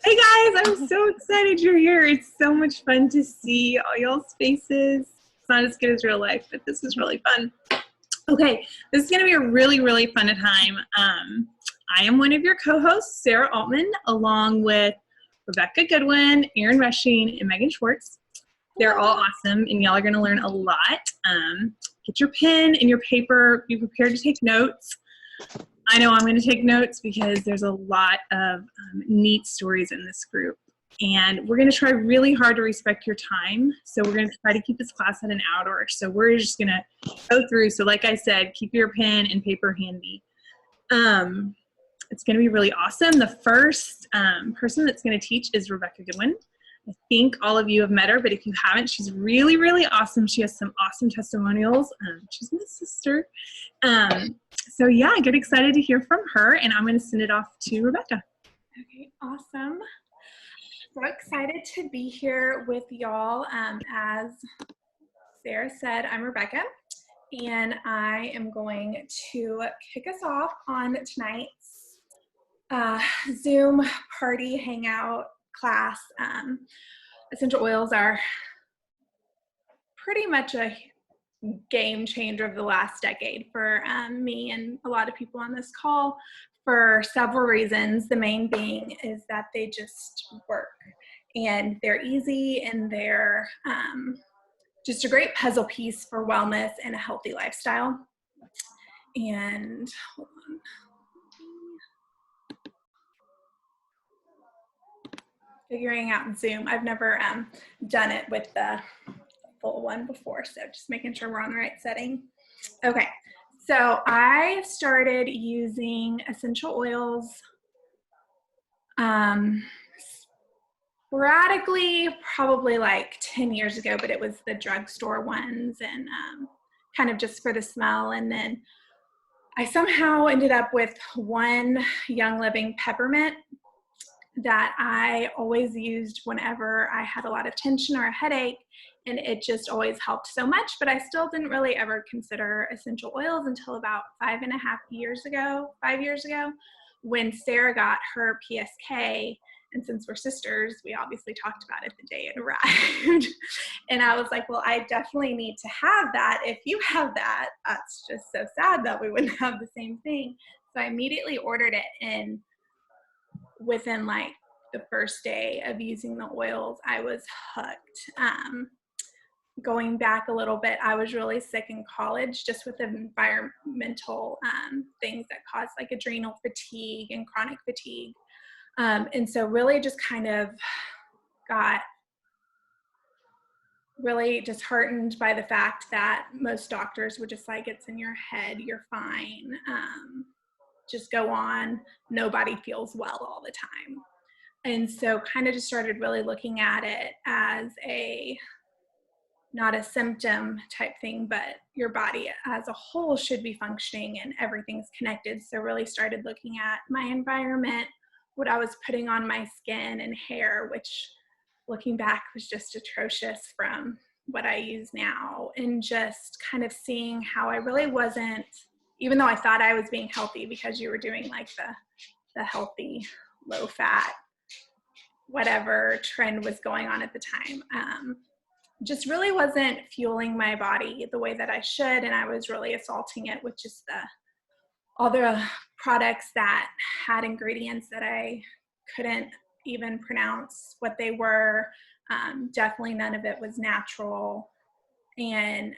Hey guys, I'm so excited you're here. It's so much fun to see all y'all's faces. It's not as good as real life, but this is really fun. Okay, this is going to be a really, really fun time. I am one of your co-hosts, Sarah Altman, along with Rebecca Goodwin, Erin Rushing, and Megan Schwartz. They're all awesome, and y'all are going to learn a lot. Get your pen and your paper. Be prepared to take notes. I know I'm going to take notes because there's a lot of neat stories in this group. And we're going to try really hard to respect your time. So we're going to try to keep this class at an hour. So we're just going to go through. So like I said, keep your pen and paper handy. It's going to be really awesome. The first person that's going to teach is Rebecca Goodwin. I think all of you have met her, but if you haven't, she's really, really awesome. She has some awesome testimonials. She's my sister. So yeah, get excited to hear from her, and I'm going to send it off to Rebecca. Okay, awesome. So excited to be here with y'all. As Sarah said, I'm Rebecca, and I am going to kick us off on tonight's Zoom party hangout class. Essential oils are pretty much a game changer of the last decade for me and a lot of people on this call for several reasons. The main being is that they just work, and they're easy, and they're just a great puzzle piece for wellness and a healthy lifestyle. And hold on. Figuring out Zoom. I've never done it with the full one before, so just making sure we're on the right setting. Okay, so I started using essential oils sporadically, probably like 10 years ago, but it was the drugstore ones and kind of just for the smell. And then I somehow ended up with one Young Living peppermint that I always used whenever I had a lot of tension or a headache, and it just always helped so much. But I still didn't really ever consider essential oils until about 5 years ago, when Sarah got her PSK. And since we're sisters, we obviously talked about it the day it arrived. And I was like, well, I definitely need to have that. If you have that, that's just so sad that we wouldn't have the same thing. So I immediately ordered it, and within like the first day of using the oils, I was hooked. Going back a little bit, I was really sick in college just with environmental things that cause like adrenal fatigue and chronic fatigue. And so really just kind of got really disheartened by the fact that most doctors were just like, it's in your head, you're fine. Just go on, nobody feels well all the time. And so kind of just started really looking at it as not a symptom type thing, but your body as a whole should be functioning and everything's connected. So really started looking at my environment, what I was putting on my skin and hair, which looking back was just atrocious from what I use now, and just kind of seeing how I really wasn't, even though I thought I was being healthy because you were doing like the healthy, low fat, whatever trend was going on at the time, just really wasn't fueling my body the way that I should. And I was really assaulting it with just all the products that had ingredients that I couldn't even pronounce what they were. Definitely none of it was natural. And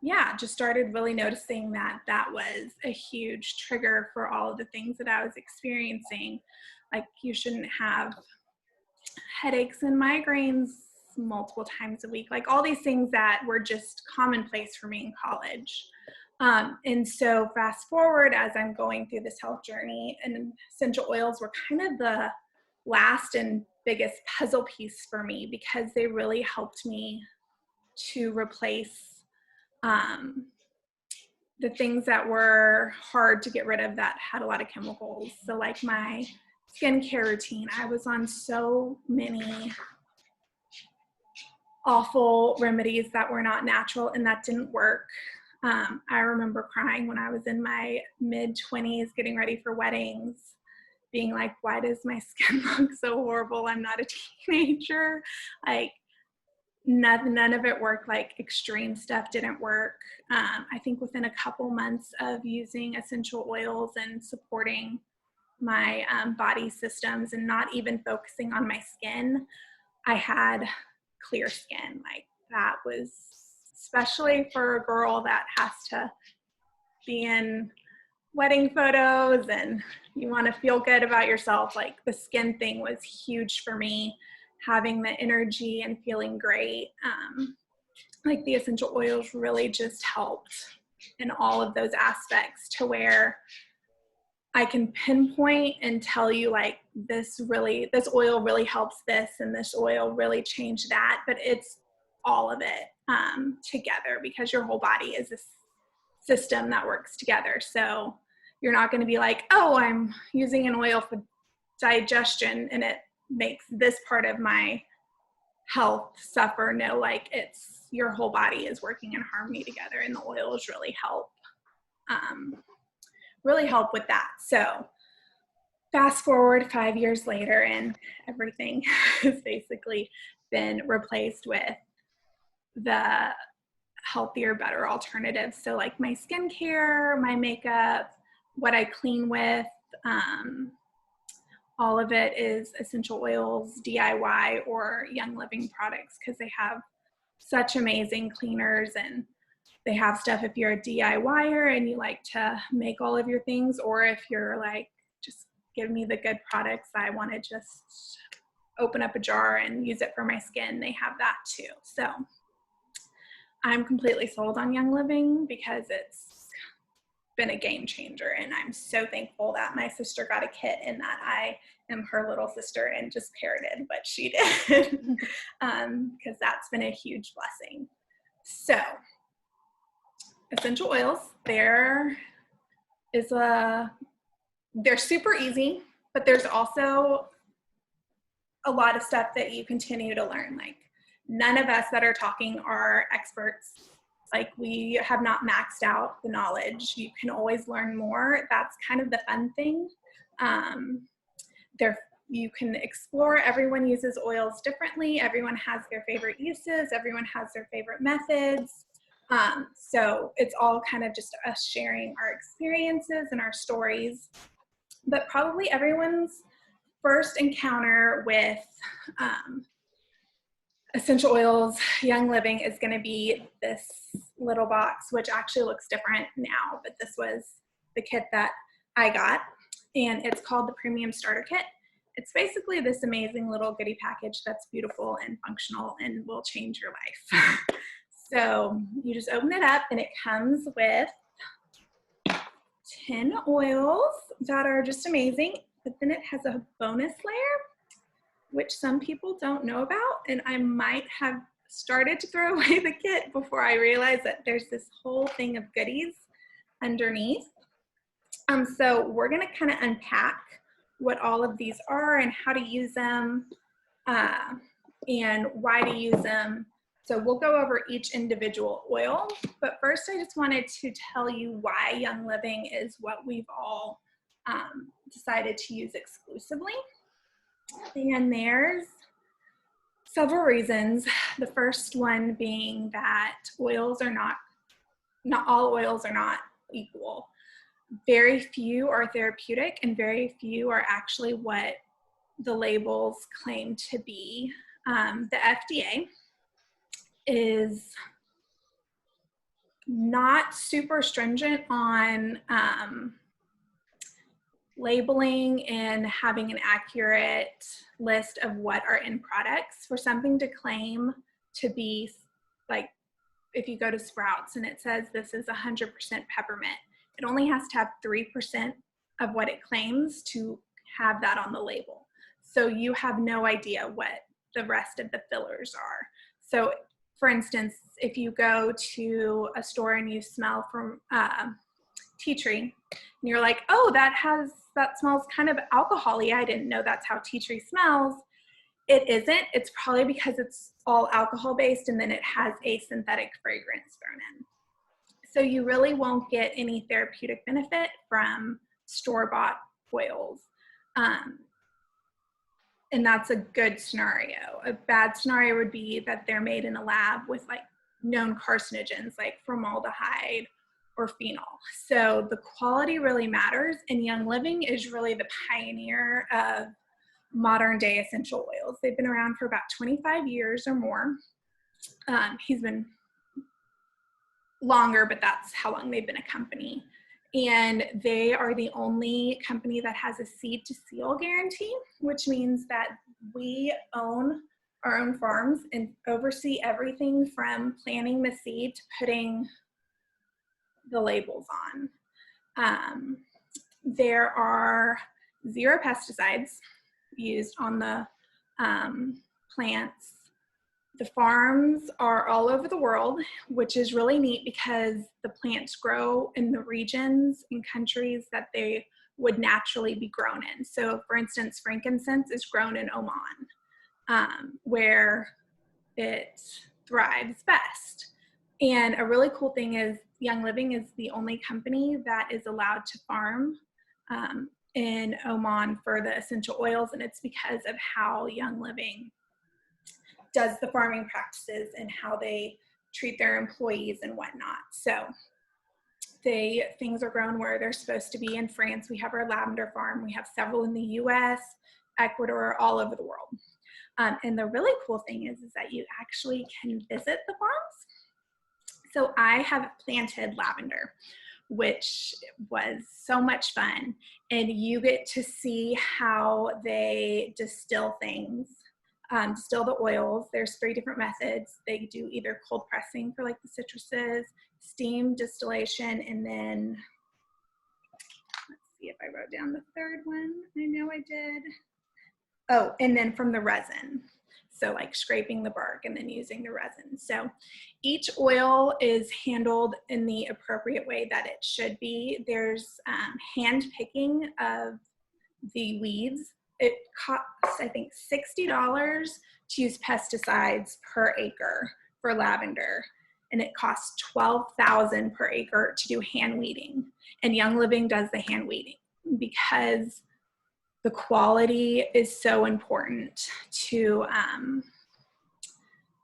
yeah, just started really noticing that that was a huge trigger for all of the things that I was experiencing. Like, you shouldn't have headaches and migraines multiple times a week, like all these things that were just commonplace for me in college. And so fast forward, as I'm going through this health journey, and essential oils were kind of the last and biggest puzzle piece for me, because they really helped me to replace the things that were hard to get rid of that had a lot of chemicals. So like my skincare routine, I was on so many awful remedies that were not natural, and that didn't work. I remember crying when I was in my mid-20s getting ready for weddings being like, why does my skin look so horrible? I'm not a teenager. Like, none of it worked. Like, extreme stuff didn't work. I think within a couple months of using essential oils and supporting my body systems and not even focusing on my skin, I had clear skin. Like, that was, especially for a girl that has to be in wedding photos and you want to feel good about yourself, like the skin thing was huge for me. Having the energy and feeling great. Like, the essential oils really just helped in all of those aspects, to where I can pinpoint and tell you, like, this oil really helps this, and this oil really changed that. But it's all of it together, because your whole body is a system that works together. So you're not going to be like, oh, I'm using an oil for digestion and it makes this part of my health suffer. No, like, it's your whole body is working in harmony together, and the oils really help with that. So fast forward 5 years later, and everything has basically been replaced with the healthier, better alternatives. So, like, my skincare, my makeup, what I clean with, all of it is essential oils, DIY, or Young Living products, because they have such amazing cleaners, and they have stuff if you're a DIYer and you like to make all of your things, or if you're like, just give me the good products, I want to just open up a jar and use it for my skin, they have that too. So I'm completely sold on Young Living, because it's been a game changer, and I'm so thankful that my sister got a kit and that I am her little sister and just parroted what she did, because that's been a huge blessing. So essential oils, they're super easy, but there's also a lot of stuff that you continue to learn. Like, none of us that are talking are experts. Like, we have not maxed out the knowledge. You can always learn more. That's kind of the fun thing. You can explore. Everyone uses oils differently. Everyone has their favorite uses. Everyone has their favorite methods. So it's all kind of just us sharing our experiences and our stories. But probably everyone's first encounter with essential oils, Young Living, is going to be this little box, which actually looks different now, but this was the kit that I got, and it's called the Premium Starter Kit. It's basically this amazing little goodie package that's beautiful and functional and will change your life. So you just open it up, and it comes with 10 oils that are just amazing, but then it has a bonus layer, which some people don't know about, and I might have started to throw away the kit before I realized that there's this whole thing of goodies underneath. So we're gonna kind of unpack what all of these are and how to use them, and why to use them. So we'll go over each individual oil, but first I just wanted to tell you why Young Living is what we've all decided to use exclusively. And there's several reasons. The first one being that oils are not all oils are not equal. Very few are therapeutic, and very few are actually what the labels claim to be. The FDA is not super stringent on labeling and having an accurate list of what are in products. For something to claim to be, like, if you go to Sprouts and it says this is 100% peppermint, it only has to have 3% of what it claims to have that on the label. So you have no idea what the rest of the fillers are. So for instance, if you go to a store and you smell from tea tree, and you're like, oh, that smells kind of alcohol-y. I didn't know that's how tea tree smells. It isn't. It's probably because it's all alcohol-based, and then it has a synthetic fragrance thrown in. So you really won't get any therapeutic benefit from store-bought oils. And that's a good scenario. A bad scenario would be that they're made in a lab with like known carcinogens like formaldehyde or phenol. So the quality really matters, and Young Living is really the pioneer of modern day essential oils. They've been around for about 25 years or more. He's been longer, but that's how long they've been a company. And they are the only company that has a seed to seal guarantee, which means that we own our own farms and oversee everything from planting the seed to putting the labels on. There are 0 pesticides used on the plants. The farms are all over the world, which is really neat because the plants grow in the regions and countries that they would naturally be grown in. So for instance, frankincense is grown in Oman, where it thrives best. And a really cool thing is Young Living is the only company that is allowed to farm in Oman for the essential oils, and it's because of how Young Living does the farming practices and how they treat their employees and whatnot. So things are grown where they're supposed to be. In France, we have our lavender farm. We have several in the US, Ecuador, all over the world. And the really cool thing is that you actually can visit the farms. So I have planted lavender, which was so much fun. And you get to see how they distill things. Distill the oils. There's 3 different methods. They do either cold pressing for like the citruses, steam distillation, and then let's see if I wrote down the 3rd one. I know I did. Oh, and then from the resin. So like scraping the bark and then using the resin. So each oil is handled in the appropriate way that it should be. There's hand picking of the weeds. It costs, I think, $60 to use pesticides per acre for lavender, and it costs $12,000 per acre to do hand weeding. And Young Living does the hand weeding because the quality is so important to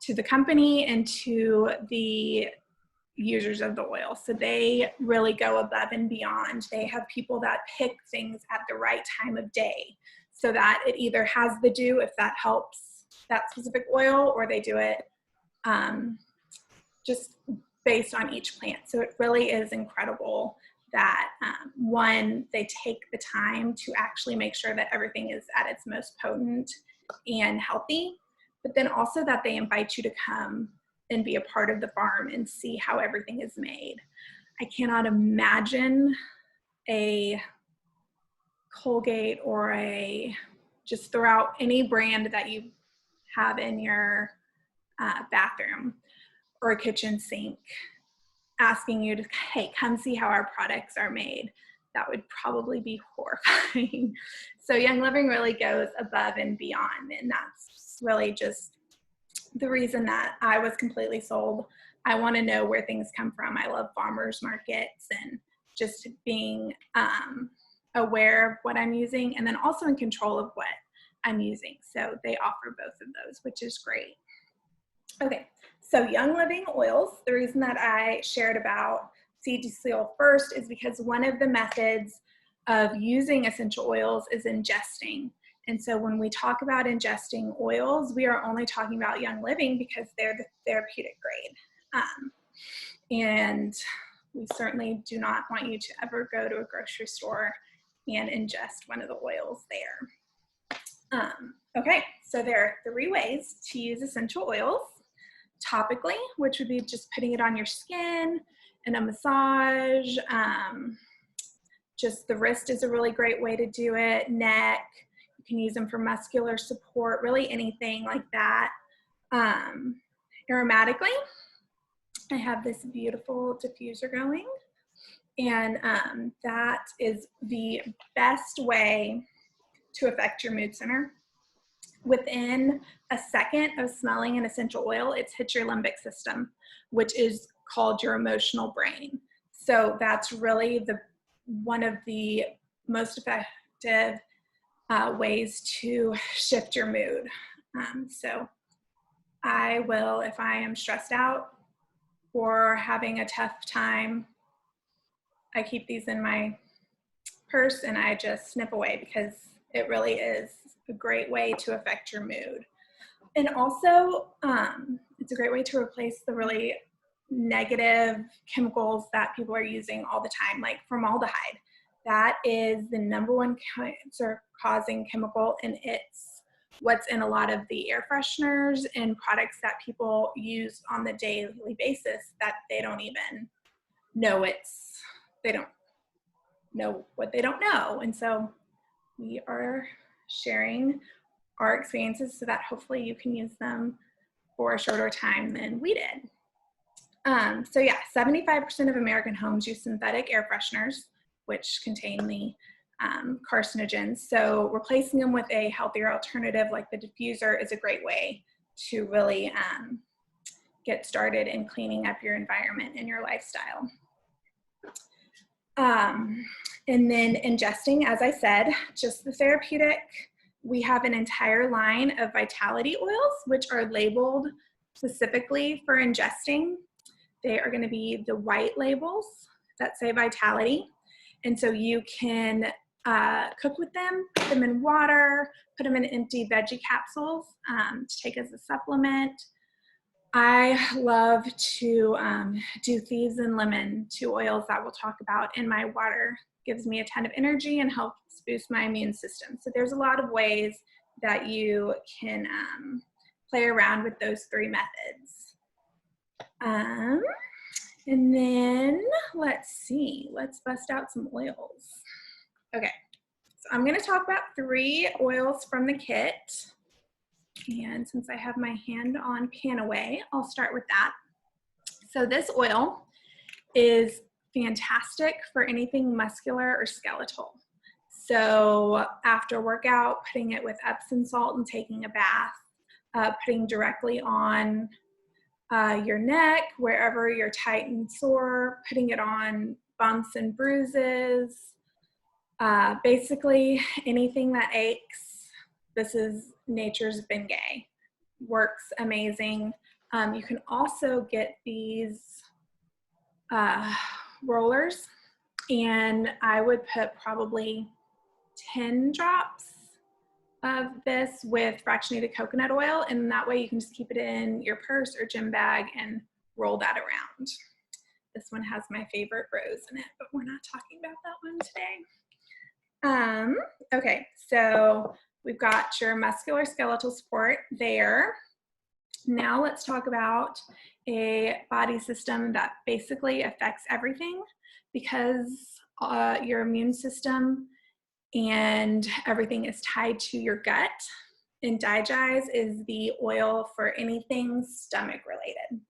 the company and to the users of the oil. So they really go above and beyond. They have people that pick things at the right time of day so that it either has the dew if that helps that specific oil, or they do it just based on each plant. So it really is incredible that one, they take the time to actually make sure that everything is at its most potent and healthy, but then also that they invite you to come and be a part of the farm and see how everything is made. I cannot imagine a Colgate or just throw out any brand that you have in your bathroom or a kitchen sink asking you to, hey, come see how our products are made. That would probably be horrifying. So Young Living really goes above and beyond, and that's really just the reason that I was completely sold. I want to know where things come from. I love farmers markets and just being aware of what I'm using, and then also in control of what I'm using. So they offer both of those, which is great. Okay, so Young Living oils, the reason that I shared about seed to seal first is because one of the methods of using essential oils is ingesting. And so when we talk about ingesting oils, we are only talking about Young Living because they're the therapeutic grade. And we certainly do not want you to ever go to a grocery store and ingest one of the oils there. Okay, so there are 3 ways to use essential oils. Topically, which would be just putting it on your skin in a massage. Just the wrist is a really great way to do it. Neck, you can use them for muscular support, really anything like that. Aromatically, I have this beautiful diffuser going, and that is the best way to affect your mood center. Within a second of smelling an essential oil, it's hit your limbic system, which is called your emotional brain. So that's really one of the most effective ways to shift your mood. So I will, if I am stressed out or having a tough time, I keep these in my purse and I just snip away because it really is a great way to affect your mood. And also, it's a great way to replace the really negative chemicals that people are using all the time, like formaldehyde. That is the #1 cancer-causing chemical, and it's what's in a lot of the air fresheners and products that people use on the daily basis that they don't even know they don't know what they don't know. And so we are sharing our experiences so that hopefully you can use them for a shorter time than we did. So yeah, 75% of American homes use synthetic air fresheners, which contain the carcinogens. So replacing them with a healthier alternative like the diffuser is a great way to really get started in cleaning up your environment and your lifestyle. And then ingesting, as I said, just the therapeutic. We have an entire line of vitality oils, which are labeled specifically for ingesting. They are going to be the white labels that say vitality. And so you can cook with them, put them in water, put them in empty veggie capsules to take as a supplement. I love to do thieves and lemon, 2 oils that we'll talk about in my water. Gives me a ton of energy and helps boost my immune system. So there's a lot of ways that you can play around with those 3 methods. And then let's see, let's bust out some oils. Okay, so I'm gonna talk about 3 oils from the kit. And since I have my hand on Panaway, I'll start with that. So this oil is fantastic for anything muscular or skeletal. So after workout, putting it with Epsom salt and taking a bath, putting directly on your neck, wherever you're tight and sore, putting it on bumps and bruises, basically anything that aches. This is Nature's Bengay. Works amazing. You can also get these rollers, and I would put probably 10 drops of this with fractionated coconut oil, and that way you can just keep it in your purse or gym bag and roll that around. This one has my favorite rose in it, but we're not talking about that one today. Okay, so we've got your muscular skeletal support there. Now let's talk about a body system that basically affects everything, because your immune system and everything is tied to your gut. And Digize is the oil for anything stomach related.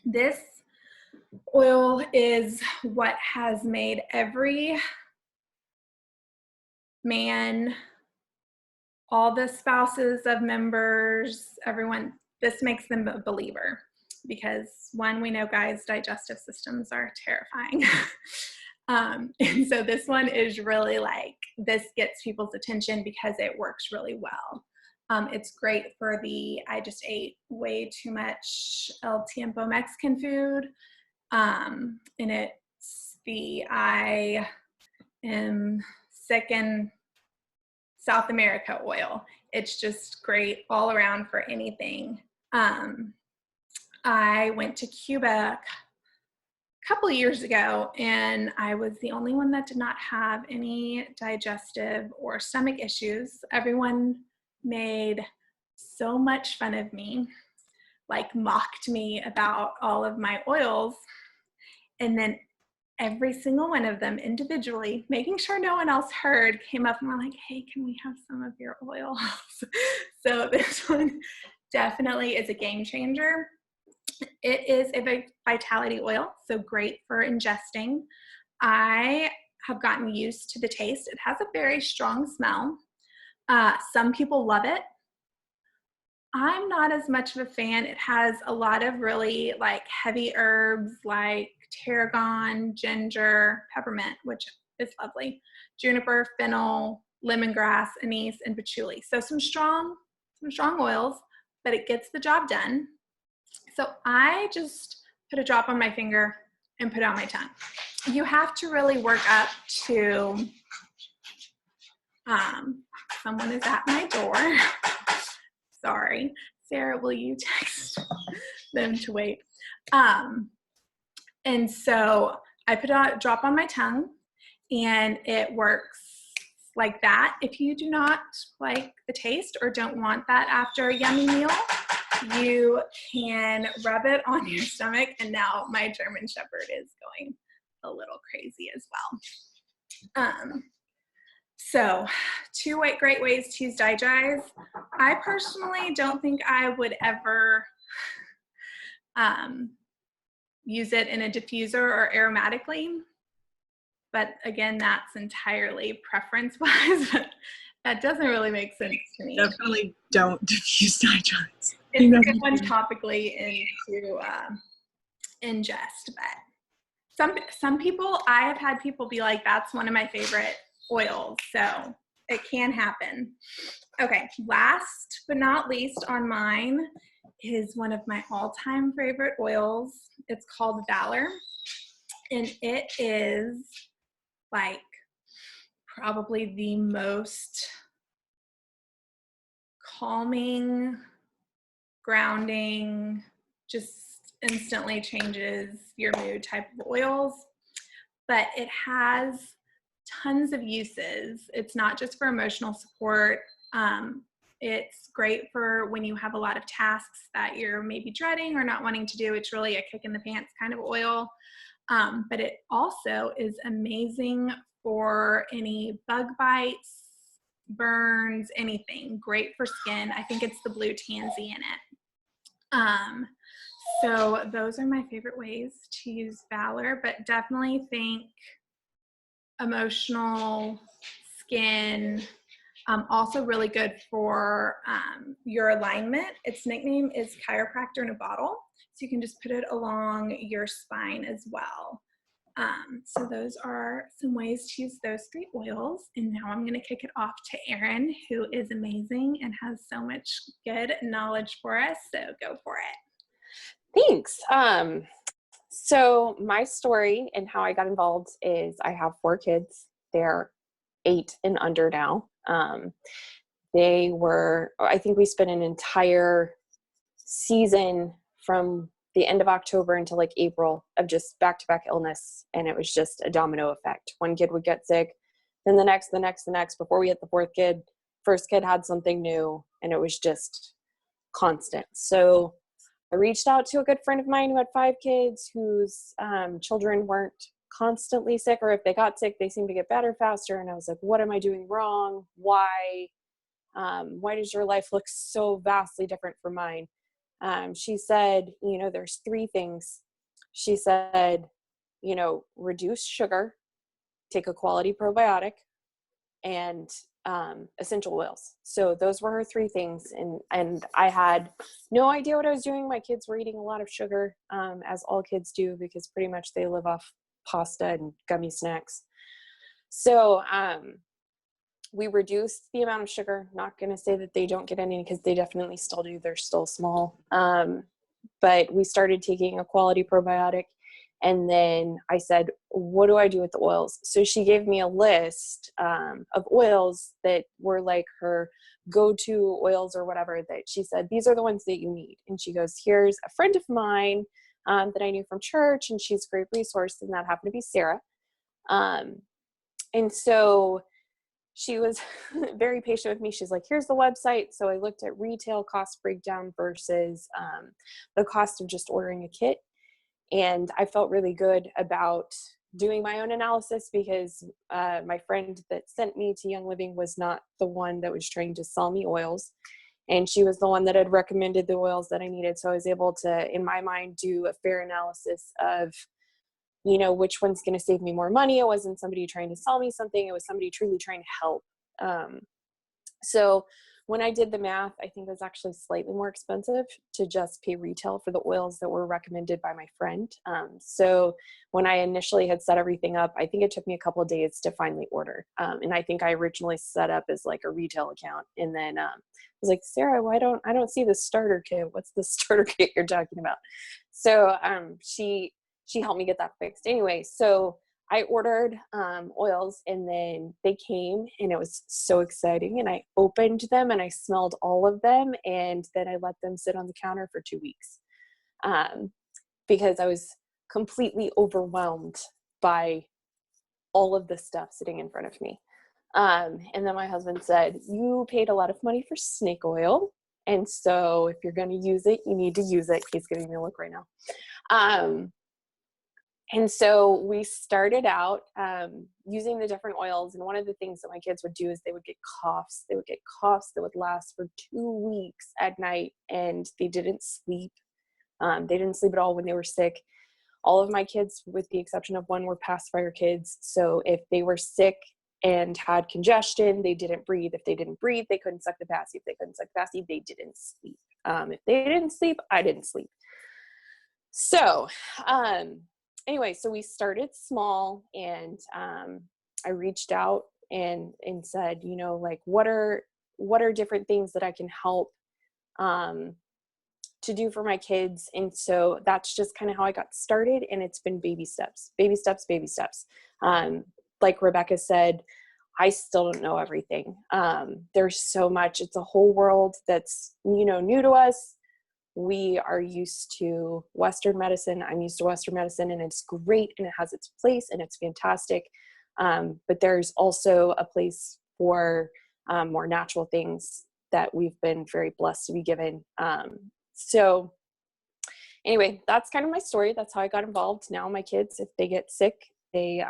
This oil is what has made every man, all the spouses of members, everyone, this makes them a believer, because 1, we know guys' digestive systems are terrifying. And so this one is really like, this gets people's attention because it works really well. It's great for I just ate way too much El Tiempo Mexican food. And it's I am sick in South America oil. It's just great all around for anything. I went to Cuba a couple of years ago, and I was the only one that did not have any digestive or stomach issues. Everyone made so much fun of me, like mocked me about all of my oils. And then every single one of them individually, making sure no one else heard, came up and were like, hey, can we have some of your oils? So this one definitely is a game changer. It is a vitality oil, so great for ingesting. I have gotten used to the taste. It has a very strong smell. Some people love it. I'm not as much of a fan. It has a lot of really like heavy herbs like tarragon, ginger, peppermint, which is lovely, juniper, fennel, lemongrass, anise, and patchouli. So some strong oils, but it gets the job done. So I just put a drop on my finger and put it on my tongue. You have to really work up to, someone is at my door. Sorry. Sarah, will you text them to wait? And so I put a drop on my tongue, and it works like that. If you do not like the taste or don't want that after a yummy meal, you can rub it on your stomach. And now my German Shepherd is going a little crazy as well. So 2 great ways to use DiGize. I personally don't think I would ever use it in a diffuser or aromatically. But again, that's entirely preference-wise. That doesn't really make sense to me. Definitely don't diffuse DiGize. It's a good one topically into ingest, but some people, I have had people be like, that's one of my favorite oils, so it can happen. Okay, last but not least on mine is one of my all-time favorite oils. It's called Valor, and it is like probably the most calming, grounding, just instantly changes your mood type of oils. But it has tons of uses. It's not just for emotional support. It's great for when you have a lot of tasks that you're maybe dreading or not wanting to do. It's really a kick in the pants kind of oil. But it also is amazing for any bug bites, burns, anything. Great for skin. I think it's the blue tansy in it. So those are my favorite ways to use Valor, but definitely think emotional, skin, also really good for your alignment. Its nickname is Chiropractor in a Bottle. So you can just put it along your spine as well. So those are some ways to use those 3 oils. And now I'm going to kick it off to Erin, who is amazing and has so much good knowledge for us. So go for it. Thanks. So my story and how I got involved is I have 4 kids. They're 8 and under now. I think we spent an entire season from the end of October until like April of just back-to-back illness. And it was just a domino effect. One kid would get sick, then the next, before we hit the 4th kid, first kid had something new, and it was just constant. So I reached out to a good friend of mine who had 5 kids whose children weren't constantly sick, or if they got sick, they seemed to get better faster. And I was like, what am I doing wrong? Why does your life look so vastly different from mine? She said, there's 3 things. She said, reduce sugar, take a quality probiotic, and essential oils. So those were her 3 things. And I had no idea what I was doing. My kids were eating a lot of sugar, as all kids do, because pretty much they live off pasta and gummy snacks. So, we reduced the amount of sugar. Not going to say that they don't get any, because they definitely still do. They're still small. But we started taking a quality probiotic. And then I said, what do I do with the oils? So she gave me a list of oils that were like her go-to oils or whatever, that she said, these are the ones that you need. And she goes, here's a friend of mine that I knew from church, and she's a great resource. And that happened to be Sarah. And so she was very patient with me. She's like, here's the website. So I looked at retail cost breakdown versus the cost of just ordering a kit. And I felt really good about doing my own analysis, because my friend that sent me to Young Living was not the one that was trying to sell me oils. And she was the one that had recommended the oils that I needed. So I was able to, in my mind, do a fair analysis of, which one's going to save me more money. It wasn't somebody trying to sell me something. It was somebody truly trying to help. So when I did the math, I think it was actually slightly more expensive to just pay retail for the oils that were recommended by my friend. So when I initially had set everything up, I think it took me a couple of days to finally order. And I think I originally set up as like a retail account. And then I was like, Sarah, I don't see the starter kit. What's the starter kit you're talking about? So she helped me get that fixed. Anyway, so I ordered oils, and then they came, and it was so exciting. And I opened them and I smelled all of them, and then I let them sit on the counter for 2 weeks because I was completely overwhelmed by all of the stuff sitting in front of me. And then my husband said, you paid a lot of money for snake oil, and so if you're going to use it, you need to use it. He's giving me a look right now. And so we started out using the different oils. And one of the things that my kids would do is they would get coughs. They would get coughs that would last for 2 weeks at night, and they didn't sleep. They didn't sleep at all when they were sick. All of my kids, with the exception of one, were pacifier kids. So if they were sick and had congestion, they didn't breathe. If they didn't breathe, they couldn't suck the passy. If they couldn't suck the passy, they didn't sleep. If they didn't sleep, I didn't sleep. So, anyway, so we started small, and I reached out and said, you know, like, what are different things that I can help to do for my kids? And so that's just kind of how I got started. And it's been baby steps, baby steps, baby steps. Like Rebecca said, I still don't know everything. There's so much. It's a whole world that's, you know, new to us. We are used to Western medicine. I'm used to Western medicine, and it's great, and it has its place, and it's fantastic. But there's also a place for more natural things that we've been very blessed to be given. So anyway, that's kind of my story. That's how I got involved. Now my kids, if they get sick, they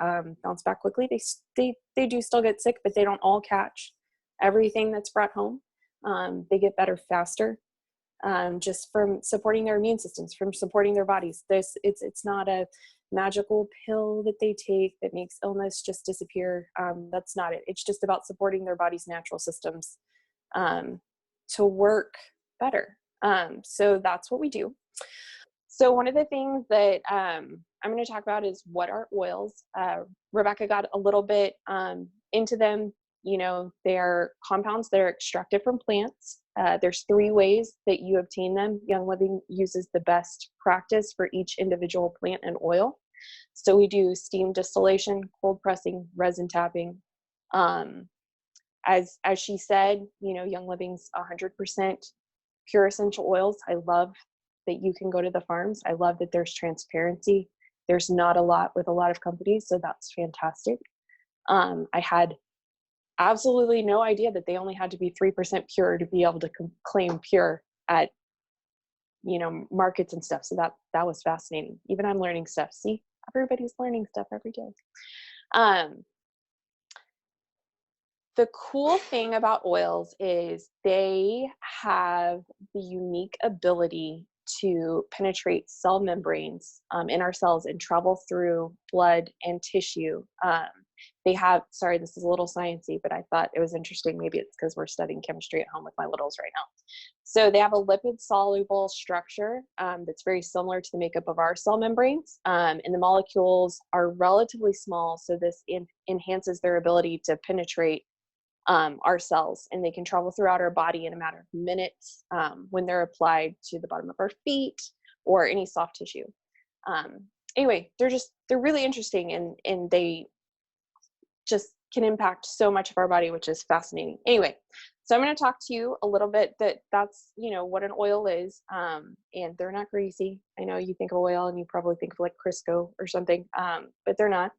bounce back quickly. They do still get sick, but they don't all catch everything that's brought home. They get better faster. Just from supporting their immune systems, from supporting their bodies. It's not a magical pill that they take that makes illness just disappear. That's not it. It's just about supporting their body's natural systems to work better. So that's what we do. So one of the things that I'm going to talk about is what are oils. Rebecca got a little bit into them. You know, they're compounds that are extracted from plants. There's 3 ways that you obtain them. Young Living uses the best practice for each individual plant and oil. So we do steam distillation, cold pressing, resin tapping. As she said, you know, Young Living's 100% pure essential oils. I love that you can go to the farms. I love that there's transparency. There's not a lot with a lot of companies, so that's fantastic. I had absolutely no idea that they only had to be 3% pure to be able to claim pure at, you know, markets and stuff. So that was fascinating. Even I'm learning stuff. See, everybody's learning stuff every day. The cool thing about oils is they have the unique ability to penetrate cell membranes in our cells and travel through blood and tissue. They have, sorry, this is a little sciencey, but I thought it was interesting. Maybe it's because we're studying chemistry at home with my littles right now. So they have a lipid soluble structure that's very similar to the makeup of our cell membranes. And the molecules are relatively small. So this enhances their ability to penetrate our cells, and they can travel throughout our body in a matter of minutes when they're applied to the bottom of our feet or any soft tissue. Anyway, they're really interesting, and they just can impact so much of our body, which is fascinating. Anyway, so I'm going to talk to you a little bit that's, you know, what an oil is. And they're not greasy. I know you think of oil and you probably think of like Crisco or something, but they're not.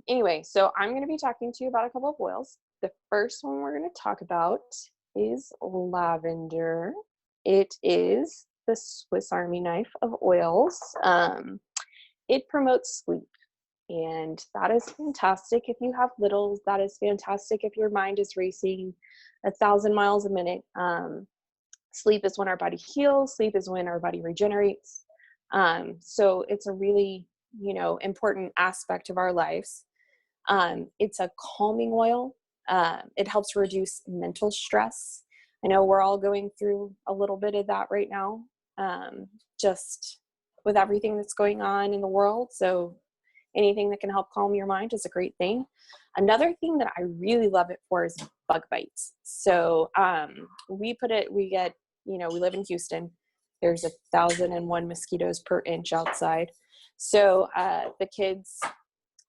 Anyway, so I'm going to be talking to you about a couple of oils. The first one we're going to talk about is lavender. It is the Swiss Army knife of oils. It promotes sleep, and that is fantastic if you have littles. That is fantastic if your mind is racing 1,000 miles a minute. Sleep is when our body heals. Sleep is when our body regenerates. So it's a really, you know, important aspect of our lives. It's a calming oil. It helps reduce mental stress. I know we're all going through a little bit of that right now, just with everything that's going on in the world. So anything that can help calm your mind is a great thing. Another thing that I really love it for is bug bites. So we get, we live in Houston. There's 1,001 mosquitoes per inch outside. So the kids,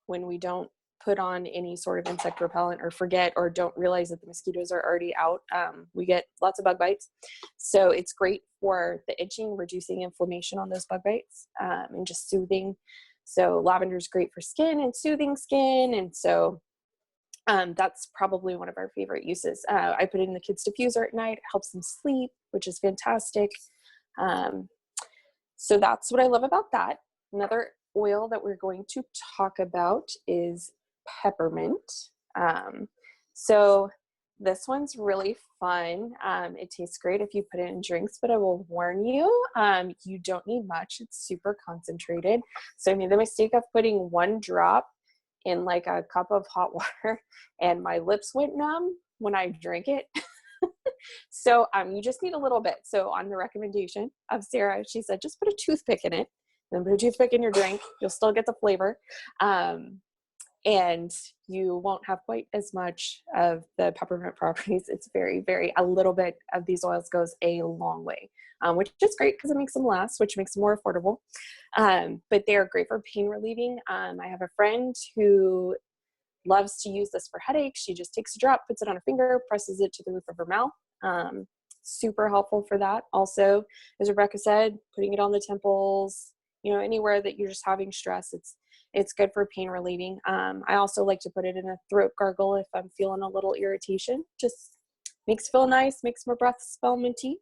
when we don't put on any sort of insect repellent or forget or don't realize that the mosquitoes are already out, we get lots of bug bites. So it's great for the itching, reducing inflammation on those bug bites, and just soothing. So lavender is great for skin and soothing skin. And so that's probably one of our favorite uses. I put it in the kids' diffuser at night. It helps them sleep, which is fantastic. So that's what I love about that. Another oil that we're going to talk about is peppermint. So this one's really fun. It tastes great if you put it in drinks, but I will warn you, you don't need much. It's super concentrated. So I made the mistake of putting 1 drop in like a cup of hot water, and my lips went numb when I drank it. So you just need a little bit. So on the recommendation of Sarah, she said, just put a toothpick in it, then put a toothpick in your drink. You'll still get the flavor. And you won't have quite as much of the peppermint properties. It's very, a little bit of these oils goes a long way, which is great because it makes them last, which makes them more affordable. But they are great for pain relieving. I have a friend who loves to use this for headaches. She just takes a drop, puts it on her finger, presses it to the roof of her mouth. Super helpful for that. Also, as Rebecca said, putting it on the temples, anywhere that you're just having stress, it's good for pain relieving. I also like to put it in a throat gargle if I'm feeling a little irritation. Just makes it feel nice, makes my breath smell minty.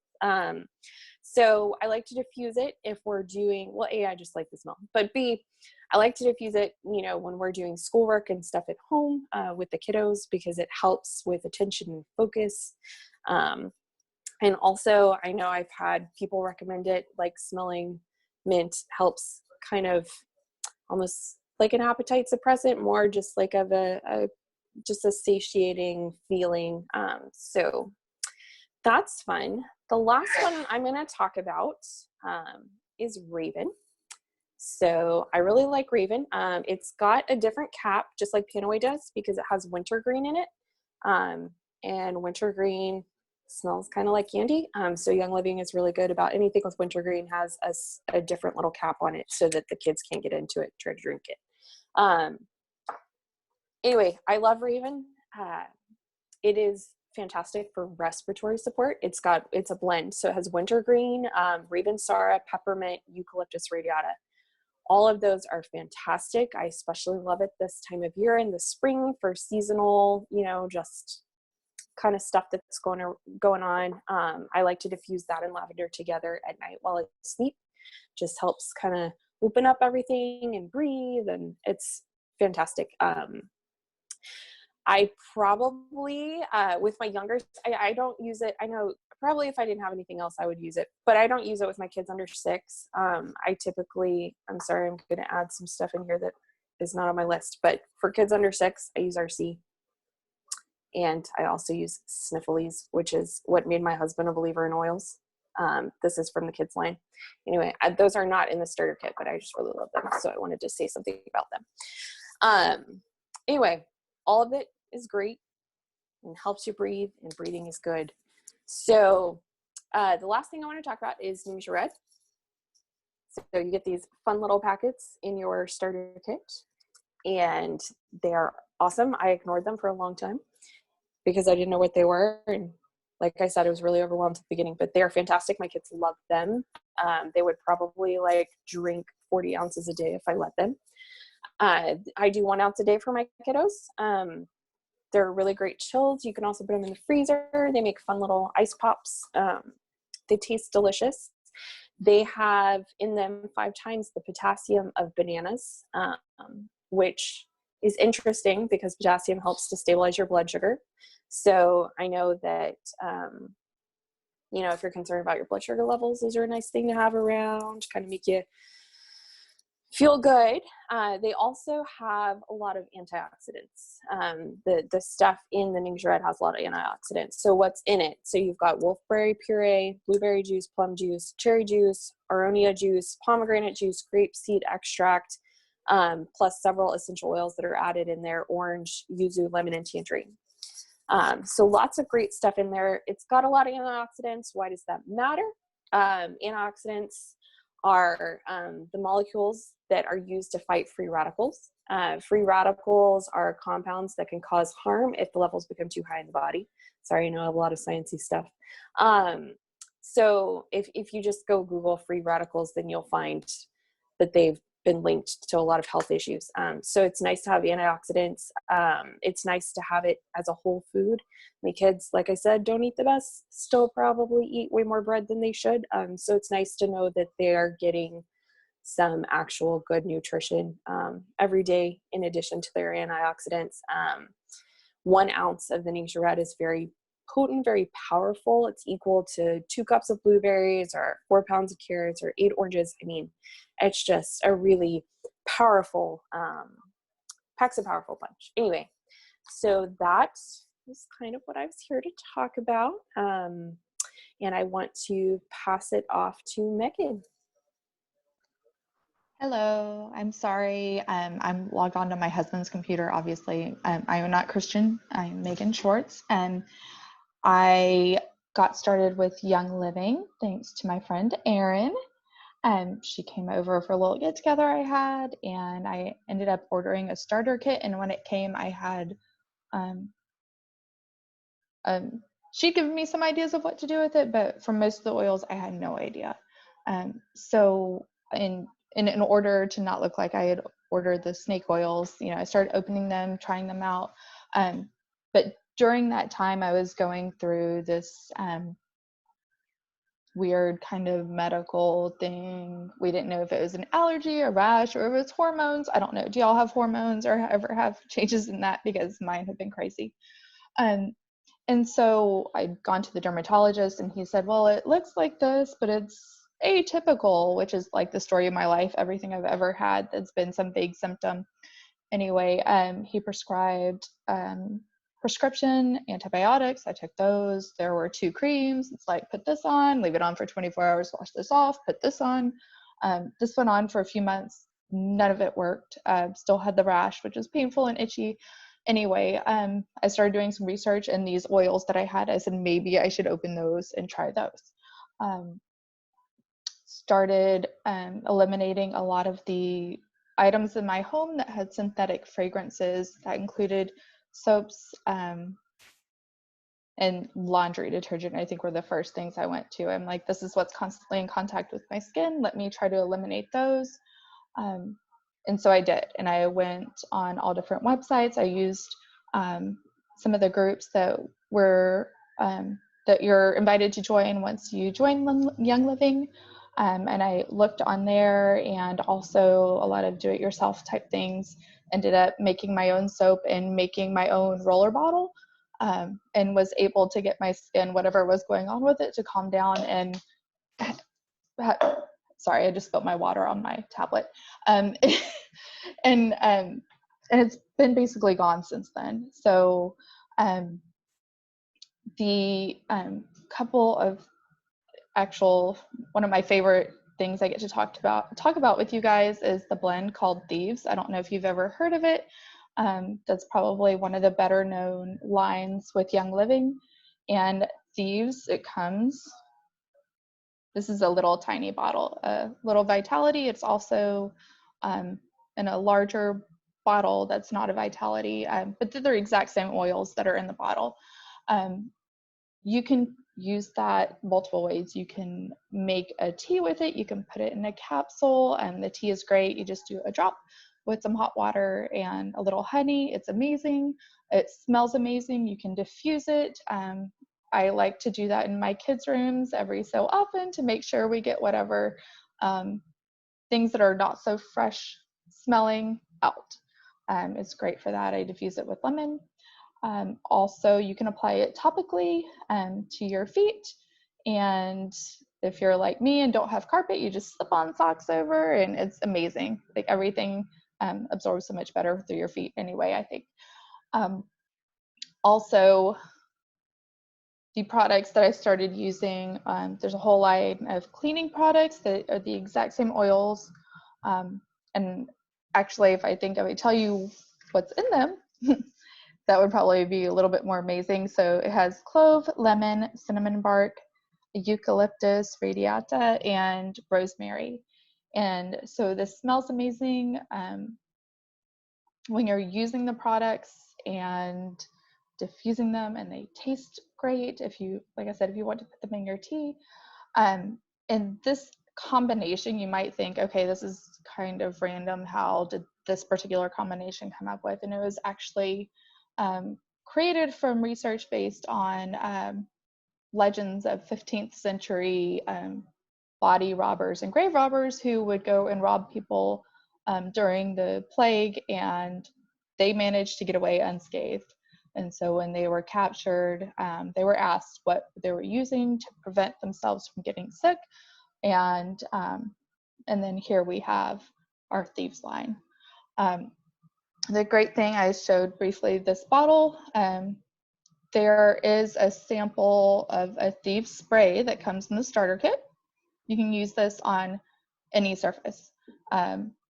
So I like to diffuse it if we're doing, well, A, I just like the smell, but B, I like to diffuse it, when we're doing schoolwork and stuff at home with the kiddos, because it helps with attention and focus. And also, I know I've had people recommend it, like smelling mint helps kind of almost like an appetite suppressant, more just like of just a satiating feeling. So that's fun. The last one I'm going to talk about is Raven. So I really like Raven. It's got a different cap, just like Panaway does, because it has wintergreen in it. And wintergreen smells kind of like candy. So Young Living is really good about anything with wintergreen has a different little cap on it so that the kids can't get into it, try to drink it. Anyway, I love Raven. It is fantastic for respiratory support. It's a blend. So it has wintergreen, Ravensara, peppermint, eucalyptus radiata. All of those are fantastic. I especially love it this time of year in the spring for seasonal, just kind of stuff that's going on. I like to diffuse that and lavender together at night while I sleep. Just helps kind of open up everything and breathe, and it's fantastic. I probably, with my younger, I don't use it. I know probably if I didn't have anything else, I would use it, but I don't use it with my kids under 6. I typically, I'm sorry, I'm going to add some stuff in here that is not on my list, but for kids under 6, I use RC. And I also use Sniffles, which is what made my husband a believer in oils. This is from the kids line. Anyway, those are not in the starter kit, but I just really love them. So I wanted to say something about them. Anyway, all of it is great and helps you breathe, and breathing is good. So the last thing I want to talk about is Ningxia Red. So you get these fun little packets in your starter kit, and they are awesome. I ignored them for a long time because I didn't know what they were. And like I said, I was really overwhelmed at the beginning, but they are fantastic. My kids love them. They would probably drink 40 ounces a day if I let them. I do 1 ounce a day for my kiddos. They're really great chilled. You can also put them in the freezer. They make fun little ice pops. They taste delicious. They have in them 5 times the potassium of bananas, which is interesting because potassium helps to stabilize your blood sugar. So I know that, if you're concerned about your blood sugar levels, those are a nice thing to have around, kind of make you feel good. They also have a lot of antioxidants. The stuff in the Ningxia Red has a lot of antioxidants. So what's in it? So you've got wolfberry puree, blueberry juice, plum juice, cherry juice, aronia juice, pomegranate juice, grape seed extract, plus several essential oils that are added in there: orange, yuzu, lemon, and tangerine. So lots of great stuff in there. It's got a lot of antioxidants. Why does that matter? Antioxidants are the molecules that are used to fight free radicals. Free radicals are compounds that can cause harm if the levels become too high in the body. Sorry, I know a lot of sciencey stuff. So if you just go Google free radicals, then you'll find that they've been linked to a lot of health issues. So it's nice to have antioxidants. It's nice to have it as a whole food. My kids, like I said, don't eat the best, still probably eat way more bread than they should. So it's nice to know that they're getting some actual good nutrition every day in addition to their antioxidants. 1 ounce of the Ningxia Red is very potent, very powerful. It's equal to 2 cups of blueberries or 4 pounds of carrots or 8 oranges. I mean, it's just a really powerful, packs a powerful punch. Anyway, so that is kind of what I was here to talk about. And I want to pass it off to Megan. Hello, I'm sorry. I'm logged onto my husband's computer, obviously. I am not Christian. I'm Megan Schwartz, and I got started with Young Living thanks to my friend Erin. She came over for a little get together I had, and I ended up ordering a starter kit. And when it came, I had she'd given me some ideas of what to do with it, but for most of the oils, I had no idea. So in order to not look like I had ordered the snake oils, I started opening them, trying them out. But during that time, I was going through this weird kind of medical thing. We didn't know if it was an allergy, a rash, or if it's hormones. I don't know. Do y'all have hormones or ever have changes in that? Because mine have been crazy. And so I'd gone to the dermatologist, and he said, well, it looks like this, but it's atypical, which is like the story of my life. Everything I've ever had that's been some vague symptom. Anyway, he prescribed prescription antibiotics. I took those. There were 2 creams. It's like, put this on, leave it on for 24 hours, wash this off, put this on. This went on for a few months. None of it worked. Still had the rash, which is painful and itchy. Anyway, I started doing some research, and these oils that I had, I said maybe I should open those and try those. Started eliminating a lot of the items in my home that had synthetic fragrances. That included soaps and laundry detergent, I think, were the first things I went to. I'm like, this is what's constantly in contact with my skin. Let me try to eliminate those. And so I did, and I went on all different websites. I used some of the groups that were that you're invited to join once you join Young Living, and I looked on there, and also a lot of do-it-yourself type things. Ended up making my own soap and making my own roller bottle, and was able to get my skin, whatever was going on with it, to calm down. And sorry, I just spilled my water on my tablet. And it's been basically gone since then. So the couple of one of my favorite things I get to talk about with you guys is the blend called Thieves. I don't know if you've ever heard of it. That's probably one of the better known lines with Young Living. And Thieves, this is a little tiny bottle, a little Vitality. It's also in a larger bottle that's not a Vitality, but they're the exact same oils that are in the bottle. You can use that multiple ways. You can make a tea with it. You can put it in a capsule, and the tea is great. You just do a drop with some hot water and a little honey. It's amazing. It smells amazing. You can diffuse it. I like to do that in my kids' rooms every so often to make sure we get whatever things that are not so fresh smelling out. It's great for that. I diffuse it with lemon. Also, you can apply it topically to your feet, and If you're like me and don't have carpet, you just slip on socks over, and it's amazing. Like everything absorbs so much better through your feet anyway, I think. Also, the products that I started using, there's a whole line of cleaning products that are the exact same oils. And actually, if I think I would tell you what's in them, that would probably be a little bit more amazing. So it has clove, lemon, cinnamon bark, eucalyptus radiata, and rosemary. And so this smells amazing when you're using the products and diffusing them, and they taste great. If you, like I said, if you want to put them in your tea, and this combination, you might think, okay, this is kind of random. How did this particular combination come up with? And it was actually created from research based on legends of 15th century body robbers and grave robbers who would go and rob people during the plague, and they managed to get away unscathed. And so when they were captured, they were asked what they were using to prevent themselves from getting sick. And then here we have our thieves line. The great thing, I showed briefly this bottle. There is a sample of a thieves spray that comes in the starter kit. You can use this on any surface.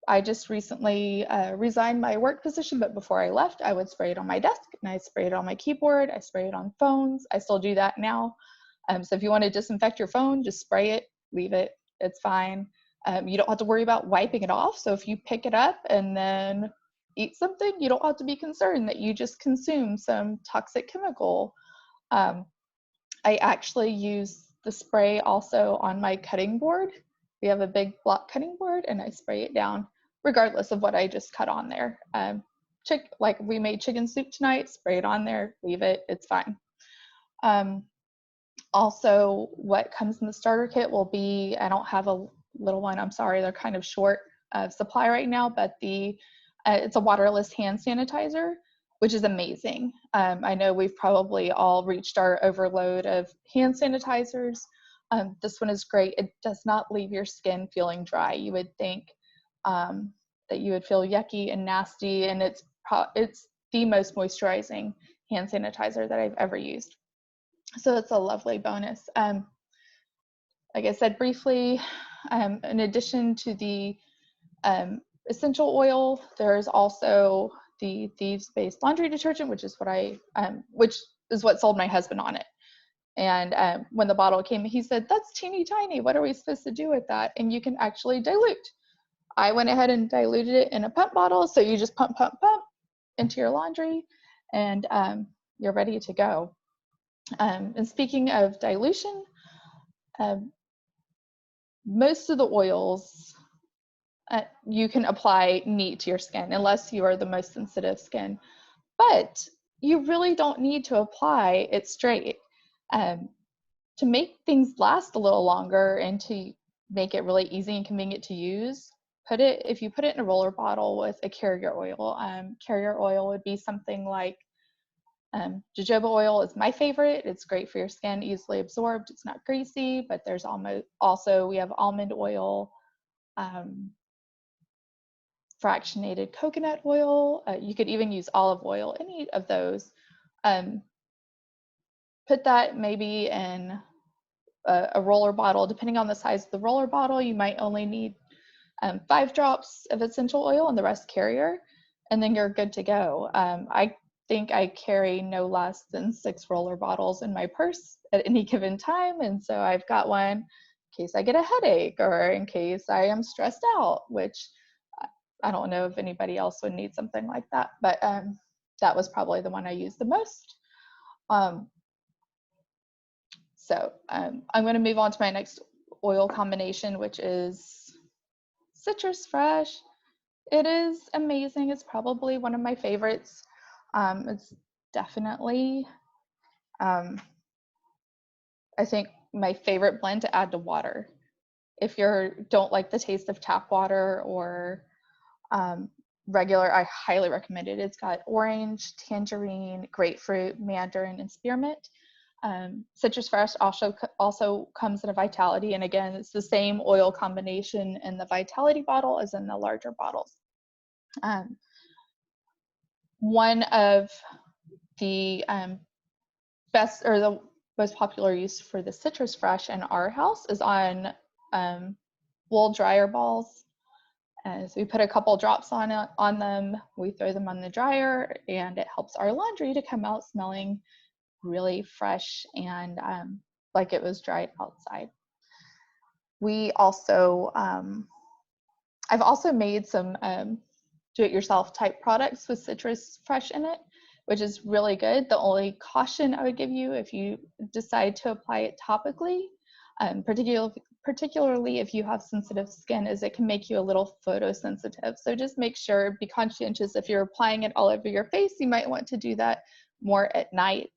I just recently resigned my work position, but before I left, I would spray it on my desk, and I spray it on my keyboard, I spray it on phones. I still do that now. So if you want to disinfect your phone, just spray it, leave it, it's fine. You don't have to worry about wiping it off. So if you pick it up and then eat something, you don't have to be concerned that you just consume some toxic chemical. I actually use the spray also on my cutting board. We have a big block cutting board, and I spray it down regardless of what I just cut on there. Like we made chicken soup tonight, spray it on there, leave it, it's fine. Also, what comes in the starter kit will be, I don't have a little one, I'm sorry, they're kind of short of supply right now, but it's a waterless hand sanitizer, which is amazing. I know we've probably all reached our overload of hand sanitizers. This one is great. It does not leave your skin feeling dry. You would think that you would feel yucky and nasty, and it's the most moisturizing hand sanitizer that I've ever used. So it's a lovely bonus. Like I said briefly, in addition to the essential oil, there's also the Thieves Based laundry detergent, which is what sold my husband on it. And when the bottle came, he said, "That's teeny tiny. What are we supposed to do with that?" And you can actually dilute. I went ahead and diluted it in a pump bottle. So you just pump into your laundry, and you're ready to go. And speaking of dilution, most of the oils you can apply neat to your skin unless you are the most sensitive skin. But you really don't need to apply it straight. To make things last a little longer and to make it really easy and convenient to use, if you put it in a roller bottle with a carrier oil. Carrier oil would be something like jojoba oil is my favorite. It's great for your skin, easily absorbed. It's not greasy, but there's we have almond oil, fractionated coconut oil. You could even use olive oil, any of those. Put that maybe in a roller bottle. Depending on the size of the roller bottle, you might only need 5 drops of essential oil and the rest carrier, and then you're good to go. I think I carry no less than 6 roller bottles in my purse at any given time, and so I've got one in case I get a headache or in case I am stressed out, which I don't know if anybody else would need something like that, but that was probably the one I used the most. So I'm going to move on to my next oil combination, which is Citrus Fresh. It is amazing. It's probably one of my favorites. It's definitely, I think, my favorite blend to add to water. If you don't like the taste of tap water or regular, I highly recommend it. It's got orange, tangerine, grapefruit, mandarin, and spearmint. Citrus Fresh also comes in a Vitality, and again, it's the same oil combination in the Vitality bottle as in the larger bottles. One of the best or the most popular use for the Citrus Fresh in our house is on wool dryer balls. So we put a couple drops on them, we throw them on the dryer, and it helps our laundry to come out smelling really fresh and like it was dried outside. We also, I've also made some do-it-yourself type products with Citrus Fresh in it, which is really good. The only caution I would give you if you decide to apply it topically, particularly if you have sensitive skin, is it can make you a little photosensitive. So just make sure, be conscientious if you're applying it all over your face, you might want to do that more at night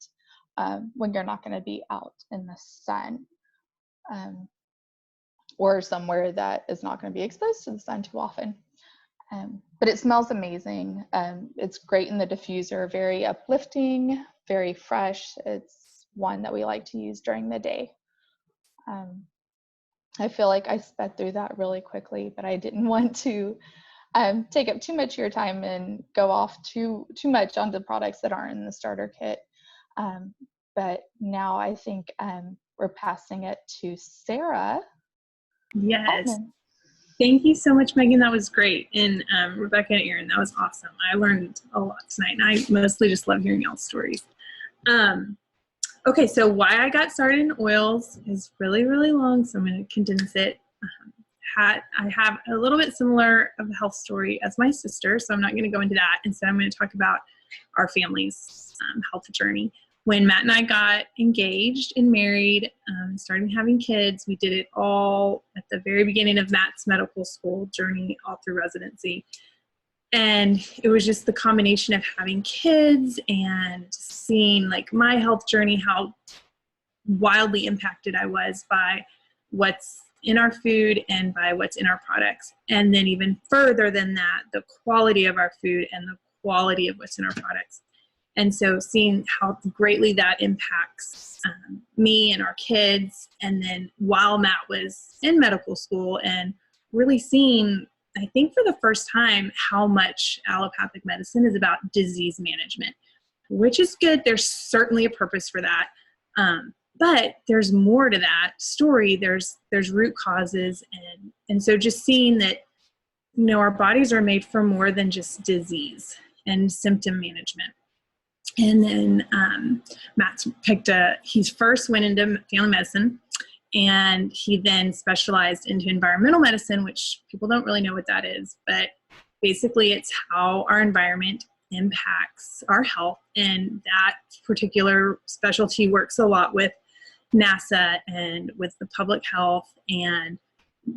when you're not going to be out in the sun or somewhere that is not going to be exposed to the sun too often. But it smells amazing. It's great in the diffuser, very uplifting, very fresh. It's one that we like to use during the day. I feel like I sped through that really quickly, but I didn't want to take up too much of your time and go off too much onto products that aren't in the starter kit. But now I think we're passing it to Sarah. Yes. Altman. Thank you so much, Megan. That was great. And Rebecca and Erin, that was awesome. I learned a lot tonight, and I mostly just love hearing y'all's stories. Okay, so why I got started in oils is really, really long, so I'm going to condense it. I have a little bit similar of a health story as my sister, so I'm not going to go into that. Instead, I'm going to talk about our family's health journey. When Matt and I got engaged and married, started having kids, we did it all at the very beginning of Matt's medical school journey, all through residency. And it was just the combination of having kids and seeing like my health journey, how wildly impacted I was by what's in our food and by what's in our products. And then even further than that, the quality of our food and the quality of what's in our products. And so seeing how greatly that impacts me and our kids. And then while Matt was in medical school and really seeing, I think for the first time, how much allopathic medicine is about disease management, which is good. There's certainly a purpose for that. But there's more to that story. There's root causes. And so just seeing that, you know, our bodies are made for more than just disease and symptom management. And then Matt he first went into family medicine, and he then specialized into environmental medicine, which people don't really know what that is, but basically it's how our environment impacts our health. And that particular specialty works a lot with NASA and with the public health, and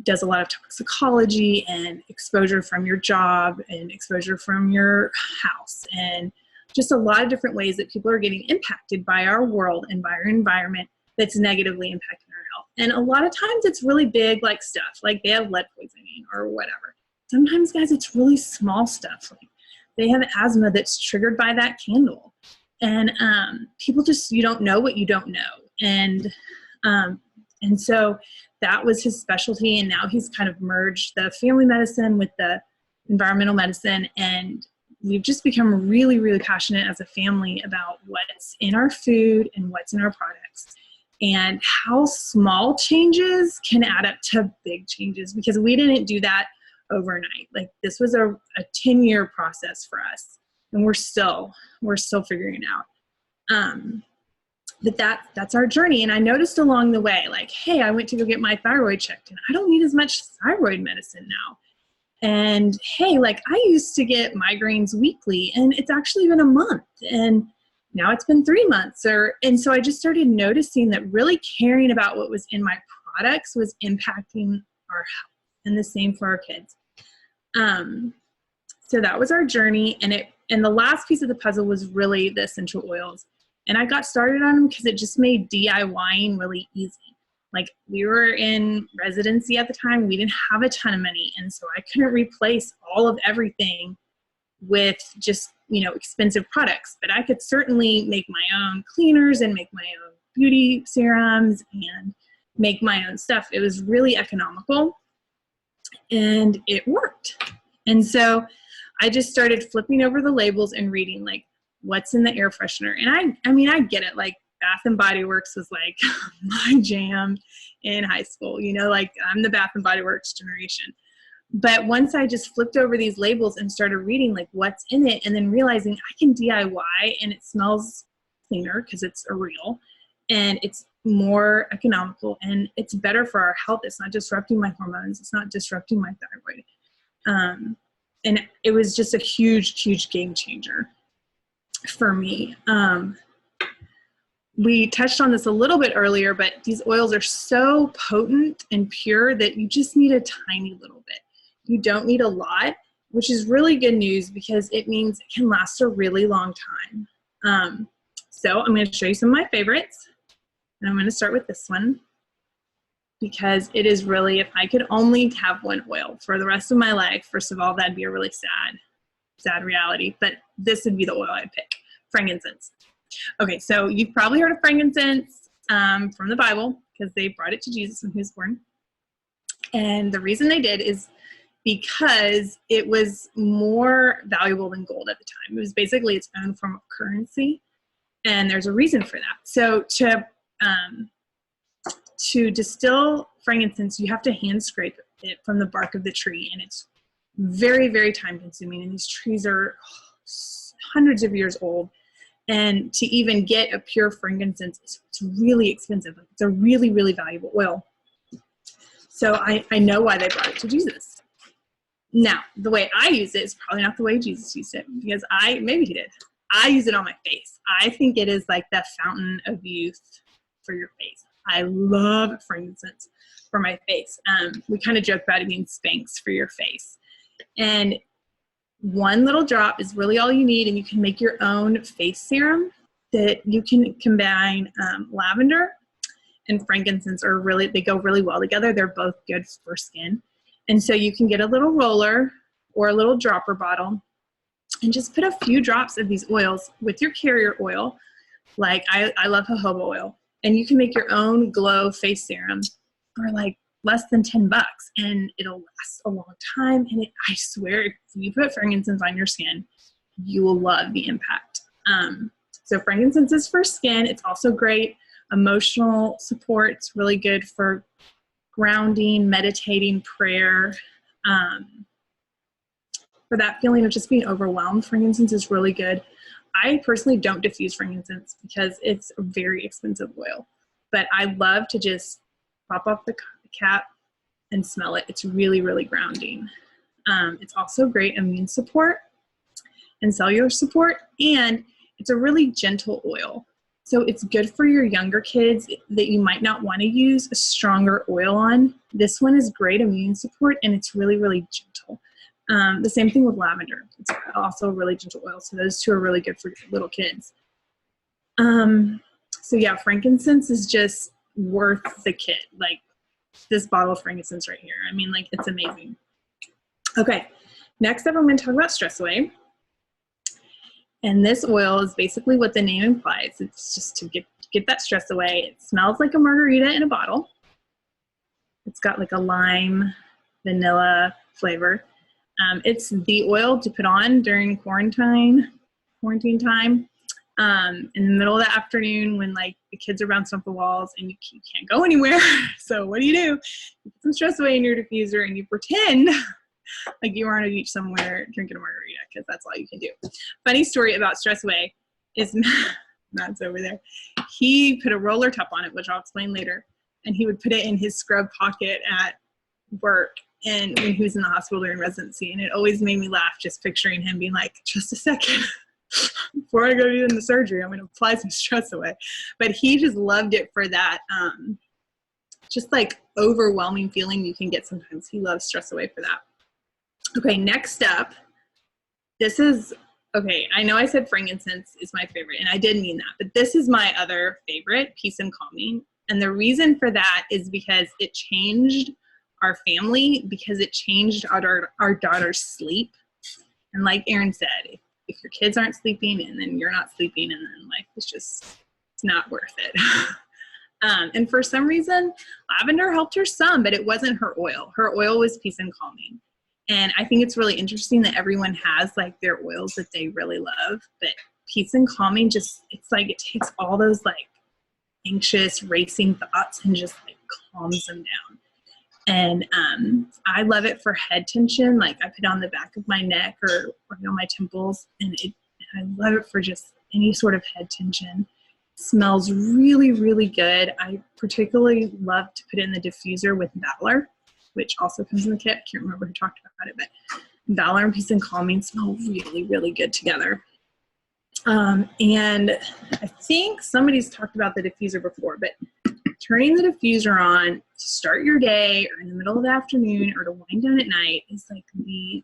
does a lot of toxicology and exposure from your job and exposure from your house, and just a lot of different ways that people are getting impacted by our world and by our environment that's negatively impacting our health. And a lot of times it's really big, like stuff, like they have lead poisoning or whatever. Sometimes, guys, it's really small stuff. Like they have asthma that's triggered by that candle. And people just, you don't know what you don't know. And so that was his specialty. And now he's kind of merged the family medicine with the environmental medicine. And we've just become really, really passionate as a family about what's in our food and what's in our products, and how small changes can add up to big changes, because we didn't do that overnight. Like this was a 10-year process for us, and we're still figuring it out. But that's our journey. And I noticed along the way, like, hey, I went to go get my thyroid checked, and I don't need as much thyroid medicine now. And hey, like I used to get migraines weekly, and it's actually been a month, and now it's been 3 months. And so I just started noticing that really caring about what was in my products was impacting our health, and the same for our kids. So that was our journey. And the last piece of the puzzle was really the essential oils. And I got started on them because it just made DIYing really easy. Like we were in residency at the time, we didn't have a ton of money. And so I couldn't replace all of everything with just, expensive products, but I could certainly make my own cleaners and make my own beauty serums and make my own stuff. It was really economical and it worked. And so I just started flipping over the labels and reading like what's in the air freshener. And I mean, I get it. Like Bath and Body Works was like my jam in high school, you know, like I'm the Bath and Body Works generation. But once I just flipped over these labels and started reading like what's in it and then realizing I can DIY and it smells cleaner because it's a real and it's more economical and it's better for our health. It's not disrupting my hormones. It's not disrupting my thyroid. And it was just a huge, huge game changer for me. We touched on this a little bit earlier, but these oils are so potent and pure that you just need a tiny little bit. You don't need a lot, which is really good news because it means it can last a really long time. So I'm going to show you some of my favorites. And I'm going to start with this one because it is really, if I could only have one oil for the rest of my life, first of all, that'd be a really sad reality, but this would be the oil I'd pick, frankincense. Okay, so you've probably heard of frankincense from the Bible because they brought it to Jesus when he was born. And the reason they did is because it was more valuable than gold at the time. It was basically its own form of currency, and there's a reason for that. So to distill frankincense, you have to hand scrape it from the bark of the tree, and it's very, very time consuming, and these trees are hundreds of years old. And to even get a pure frankincense, it's really expensive. It's a really, really valuable oil. So I know why they brought it to Jesus. Now, the way I use it is probably not the way Jesus used it because maybe he did. I use it on my face. I think it is like the fountain of youth for your face. I love frankincense for my face. We kind of joke about it being Spanx for your face. And one little drop is really all you need, and you can make your own face serum that you can combine lavender and frankincense they go really well together. They're both good for skin. And so you can get a little roller or a little dropper bottle and just put a few drops of these oils with your carrier oil. Like I love jojoba oil, and you can make your own glow face serum for like less than $10, and it'll last a long time. And I swear, if you put frankincense on your skin, you will love the impact. So frankincense is for skin. It's also great emotional support. It's really good for grounding, meditating, prayer. For that feeling of just being overwhelmed, frankincense is really good. I personally don't diffuse frankincense because it's a very expensive oil, but I love to just pop off the cap and smell it. It's really, really grounding. It's also great immune support and cellular support, and it's a really gentle oil. So it's good for your younger kids that you might not want to use a stronger oil on. This one is great immune support, and it's really, really gentle. The same thing with lavender. It's also a really gentle oil. So those two are really good for little kids. So yeah, frankincense is just worth the kit. Like this bottle of frankincense right here. I mean, like, it's amazing. Okay, next up I'm going to talk about Stress Away. And this oil is basically what the name implies. It's just to get that stress away. It smells like a margarita in a bottle. It's got like a lime, vanilla flavor. It's the oil to put on during quarantine time. In the middle of the afternoon when like the kids are bouncing off the walls and you can't go anywhere. So what do? You put some Stress Away in your diffuser and you pretend like you are on a beach somewhere drinking a margarita because that's all you can do. Funny story about Stress Away is Matt's over there. He put a roller top on it, which I'll explain later, and he would put it in his scrub pocket at work and when he was in the hospital during residency. And it always made me laugh just picturing him being like, just a second. Before I go to the surgery, I'm going to apply some Stress Away. But he just loved it for that just like overwhelming feeling you can get sometimes. He loves Stress Away for that. Okay, next up, I know I said frankincense is my favorite, and I did mean that, but this is my other favorite, Peace and Calming. And the reason for that is because it changed our family, because it changed our daughter's sleep. And like Erin said, if your kids aren't sleeping and then you're not sleeping, and then life is just it's not worth it. And for some reason, lavender helped her some, but it wasn't her oil. Her oil was Peace and Calming. And I think it's really interesting that everyone has like their oils that they really love, but Peace and Calming just, it's like it takes all those like anxious, racing thoughts and just like calms them down. And I love it for head tension. Like I put it on the back of my neck or on my temples, and I love it for just any sort of head tension. Smells really, really good. I particularly love to put it in the diffuser with Valor, which also comes in the kit. I can't remember who talked about it, but Valor and Peace and Calming smell really, really good together. And I think somebody's talked about the diffuser before, but turning the diffuser on to start your day or in the middle of the afternoon or to wind down at night is like the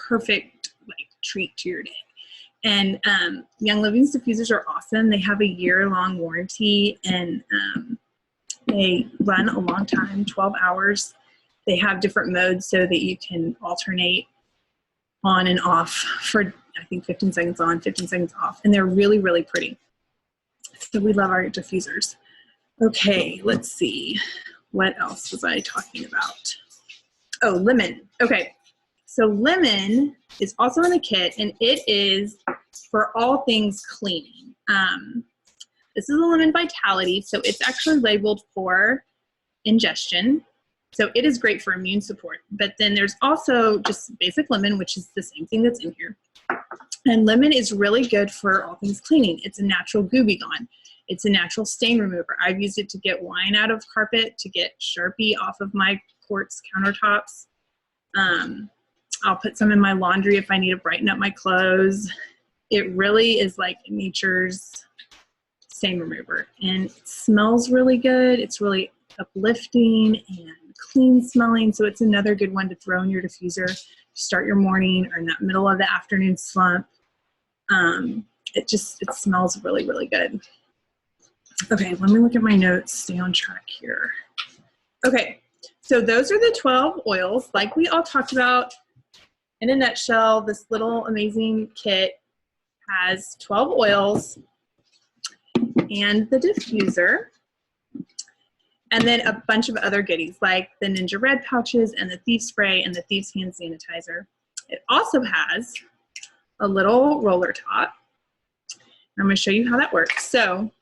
perfect like treat to your day. And Young Living's diffusers are awesome. They have a year-long warranty, and they run a long time, 12 hours. They have different modes so that you can alternate on and off for, I think, 15 seconds on, 15 seconds off. And they're really, really pretty. So we love our diffusers. Okay, let's see. What else was I talking about? Oh, lemon. Okay. So lemon is also in the kit, and it is for all things cleaning. This is a lemon vitality, so it's actually labeled for ingestion. So it is great for immune support. But then there's also just basic lemon, which is the same thing that's in here. And lemon is really good for all things cleaning. It's a natural Gooby Gone. It's a natural stain remover. I've used it to get wine out of carpet, to get Sharpie off of my quartz countertops. I'll put some in my laundry if I need to brighten up my clothes. It really is like nature's stain remover, and it smells really good. It's really uplifting and clean smelling, so it's another good one to throw in your diffuser to start your morning or in that middle of the afternoon slump. It smells really, really good. Okay, let me look at my notes, stay on track here. Okay, so those are the 12 oils like we all talked about. In a nutshell, this little amazing kit has 12 oils and the diffuser, and then a bunch of other goodies like the Ninja Red pouches and the Thief Spray and the Thief's hand sanitizer. It also has a little roller top. I'm going to show you how that works. So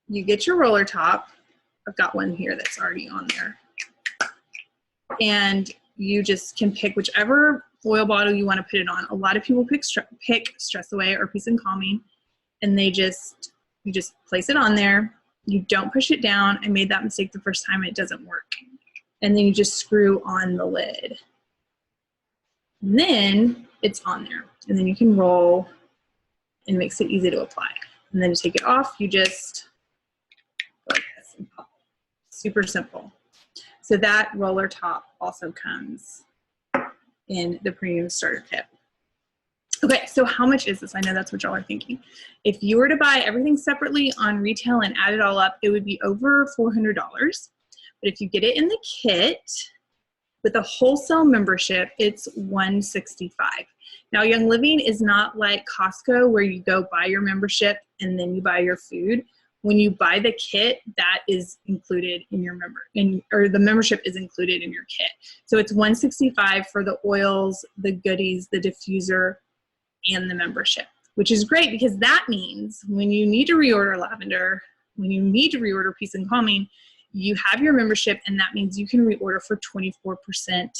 you get your roller top. I've got one here that's already on there. And you just can pick whichever oil bottle you want to put it on. A lot of people pick Stress Away or Peace and Calming, and you just place it on there. You don't push it down. I made that mistake the first time. It doesn't work. And then you just screw on the lid. And then it's on there. And then you can roll, and it makes it easy to apply. And then to take it off, you just go like this and pop. Super simple. So that roller top also comes in the premium starter kit. Okay, so how much is this? I know that's what y'all are thinking. If you were to buy everything separately on retail and add it all up, it would be over $400. But if you get it in the kit with a wholesale membership, it's $165. Now, Young Living is not like Costco where you go buy your membership and then you buy your food. When you buy the kit, that is included in your the membership is included in your kit. So it's $165 for the oils, the goodies, the diffuser, and the membership, which is great because that means when you need to reorder lavender, when you need to reorder Peace and Calming, you have your membership, and that means you can reorder for 24%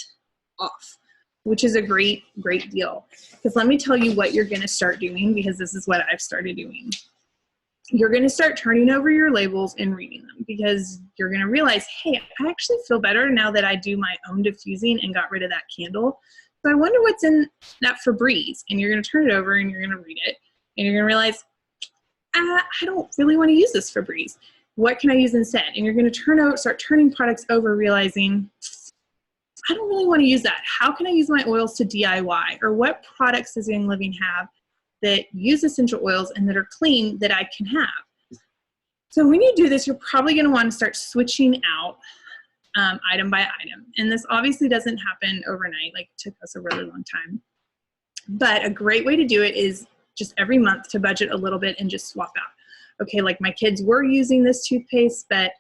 off, which is a great, great deal. Because let me tell you what you're going to start doing, because this is what I've started doing. You're going to start turning over your labels and reading them, because you're going to realize, hey, I actually feel better now that I do my own diffusing and got rid of that candle. So I wonder what's in that Febreze. And you're going to turn it over and you're going to read it. And you're going to realize, I don't really want to use this Febreze. What can I use instead? And you're going to start turning products over, realizing, I don't really want to use that. How can I use my oils to DIY? Or what products does Young Living have that use essential oils and that are clean that I can have? So when you do this, you're probably going to want to start switching out item by item. And this obviously doesn't happen overnight. Like, it took us a really long time. But a great way to do it is just every month to budget a little bit and just swap out. okay, like my kids were using this toothpaste, but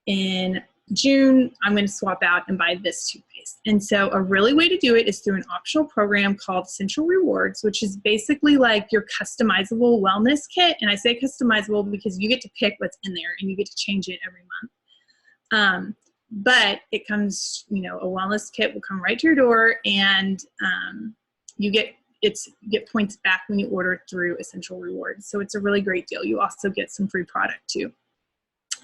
in June, I'm going to swap out and buy this toothpaste. And so a really way to do it is through an optional program called Essential Rewards, which is basically like your customizable wellness kit. And I say customizable because you get to pick what's in there and you get to change it every month. But it comes, a wellness kit will come right to your door, and you get points back when you order through Essential Rewards. So it's a really great deal. You also get some free product too.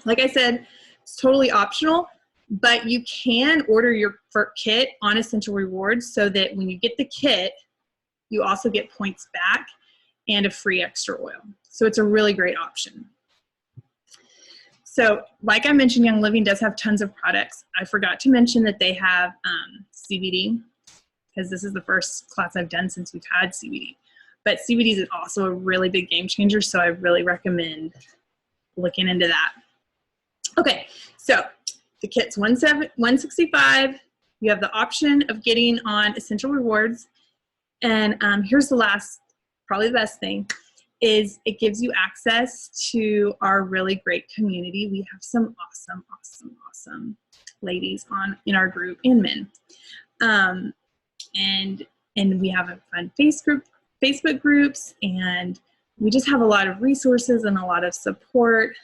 Like I said, it's totally optional, but you can order your kit on Essential Rewards so that when you get the kit, you also get points back and a free extra oil. So it's a really great option. So like I mentioned, Young Living does have tons of products. I forgot to mention that they have CBD, because this is the first class I've done since we've had CBD. But CBD is also a really big game changer, so I really recommend looking into that. Okay, so the kit's $165. You have the option of getting on Essential Rewards. And here's the last, probably the best thing, is it gives you access to our really great community. We have some awesome ladies in our group, and men. And we have a fun Facebook groups, and we just have a lot of resources and a lot of support.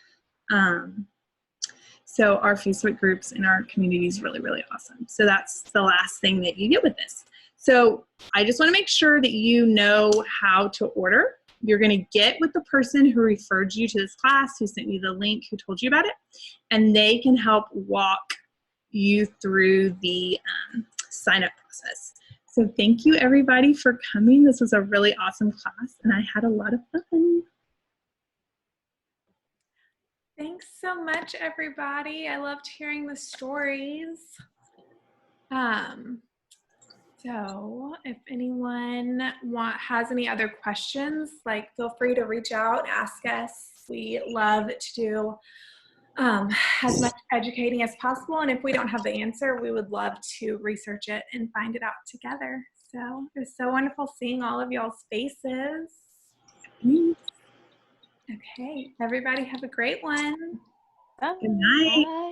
So our Facebook groups and our community is really, really awesome. So that's the last thing that you get with this. So I just want to make sure that you know how to order. You're going to get with the person who referred you to this class, who sent you the link, who told you about it, and they can help walk you through the sign-up process. So thank you, everybody, for coming. This was a really awesome class, and I had a lot of fun. Thanks so much, everybody. I loved hearing the stories. So if anyone has any other questions, feel free to reach out, ask us. We love to do as much educating as possible. And if we don't have the answer, we would love to research it and find it out together. So it was so wonderful seeing all of y'all's faces. Okay, everybody have a great one. Good night. Bye.